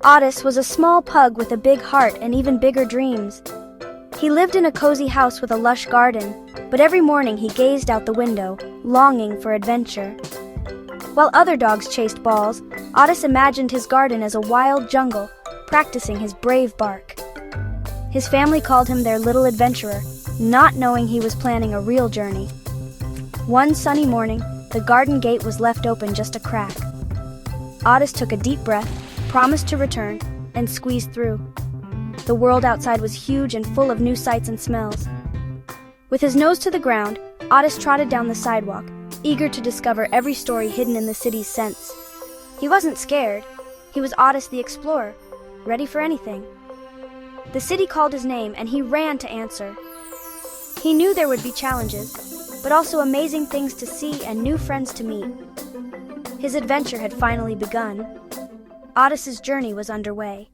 Ottus was a small pug with a big heart and even bigger dreams. He lived in a cozy house with a lush garden, but every morning he gazed out the window, longing for adventure. While other dogs chased balls, Ottus imagined his garden as a wild jungle, practicing his brave bark. His family called him their little adventurer, not knowing he was planning a real journey. One sunny morning, the garden gate was left open just a crack. Ottus took a deep breath, promised to return, and squeezed through. The world outside was huge and full of new sights and smells. With his nose to the ground, Ottus trotted down the sidewalk, eager to discover every story hidden in the city's scents. He wasn't scared. He was Ottus the explorer, ready for anything. The city called his name, and he ran to answer. He knew there would be challenges, but also amazing things to see and new friends to meet. His adventure had finally begun. Ottus's journey was underway.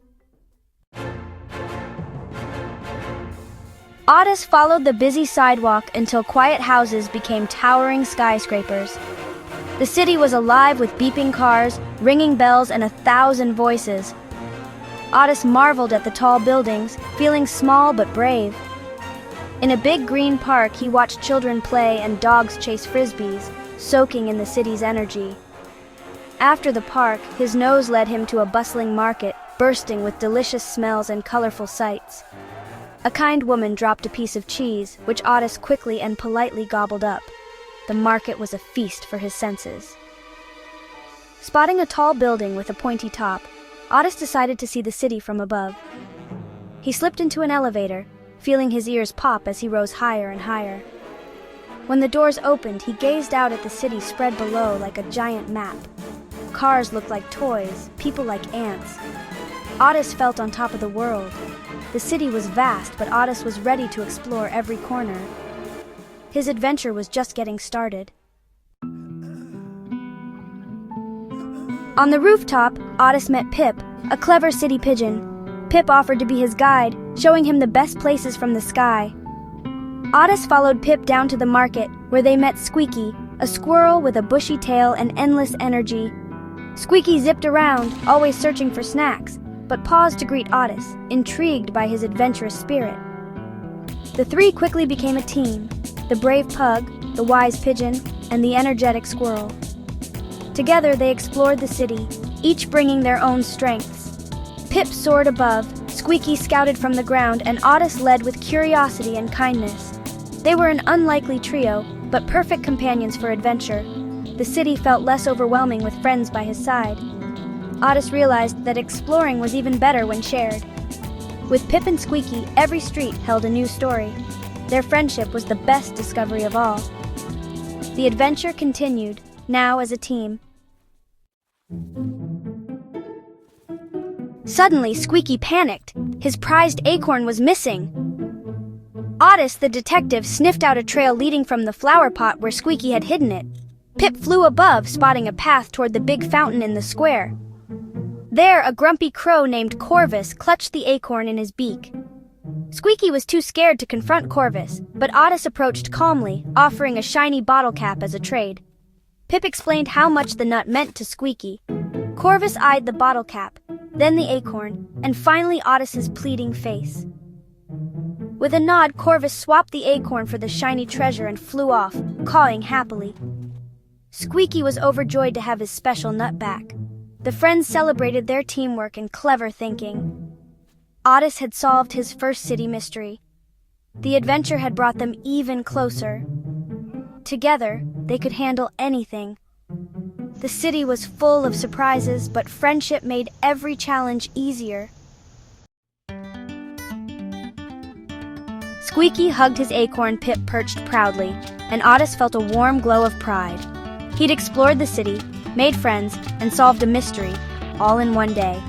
Ottus followed the busy sidewalk until quiet houses became towering skyscrapers. The city was alive with beeping cars, ringing bells, and 1,000 voices. Ottus marveled at the tall buildings, feeling small but brave. In a big green park, he watched children play and dogs chase frisbees, soaking in the city's energy. After the park, his nose led him to a bustling market, bursting with delicious smells and colorful sights. A kind woman dropped a piece of cheese, which Ottus quickly and politely gobbled up. The market was a feast for his senses. Spotting a tall building with a pointy top, Ottus decided to see the city from above. He slipped into an elevator, feeling his ears pop as he rose higher and higher. When the doors opened, he gazed out at the city spread below like a giant map. Cars looked like toys, people like ants. Ottus felt on top of the world. The city was vast, but Ottus was ready to explore every corner. His adventure was just getting started. On the rooftop, Ottus met Pip, a clever city pigeon. Pip offered to be his guide, showing him the best places from the sky. Ottus followed Pip down to the market, where they met Squeaky, a squirrel with a bushy tail and endless energy. Squeaky zipped around, always searching for snacks, but paused to greet Ottus, intrigued by his adventurous spirit. The three quickly became a team: the brave pug, the wise pigeon, and the energetic squirrel. Together they explored the city, each bringing their own strengths. Pip soared above, Squeaky scouted from the ground, and Ottus led with curiosity and kindness. They were an unlikely trio, but perfect companions for adventure. The city felt less overwhelming with friends by his side. Ottus realized that exploring was even better when shared. With Pip and Squeaky, every street held a new story. Their friendship was the best discovery of all. The adventure continued, now as a team. Suddenly, Squeaky panicked. His prized acorn was missing. Ottus, the detective, sniffed out a trail leading from the flower pot where Squeaky had hidden it. Pip flew above, spotting a path toward the big fountain in the square. There, a grumpy crow named Corvus clutched the acorn in his beak. Squeaky was too scared to confront Corvus, but Ottus approached calmly, offering a shiny bottle cap as a trade. Pip explained how much the nut meant to Squeaky. Corvus eyed the bottle cap, then the acorn, and finally Ottus's pleading face. With a nod, Corvus swapped the acorn for the shiny treasure and flew off, cawing happily. Squeaky was overjoyed to have his special nut back. The friends celebrated their teamwork and clever thinking. Ottus had solved his first city mystery. The adventure had brought them even closer. Together, they could handle anything. The city was full of surprises, but friendship made every challenge easier. Squeaky hugged his acorn. Pip perched proudly, and Ottus felt a warm glow of pride. He'd explored the city, made friends, and solved a mystery, all in one day.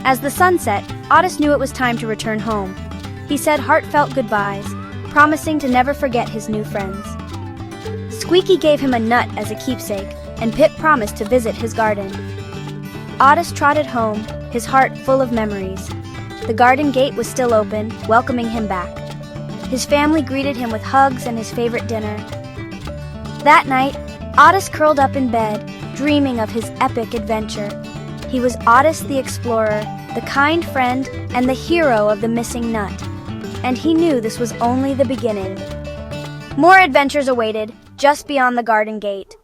As the sun set, Ottus knew it was time to return home. He said heartfelt goodbyes, promising to never forget his new friends. Squeaky gave him a nut as a keepsake, and Pip promised to visit his garden. Ottus trotted home, his heart full of memories. The garden gate was still open, welcoming him back. His family greeted him with hugs and his favorite dinner. That night, Ottus curled up in bed, dreaming of his epic adventure. He was Ottus the explorer, the kind friend, and the hero of the missing nut. And he knew this was only the beginning. More adventures awaited, just beyond the garden gate.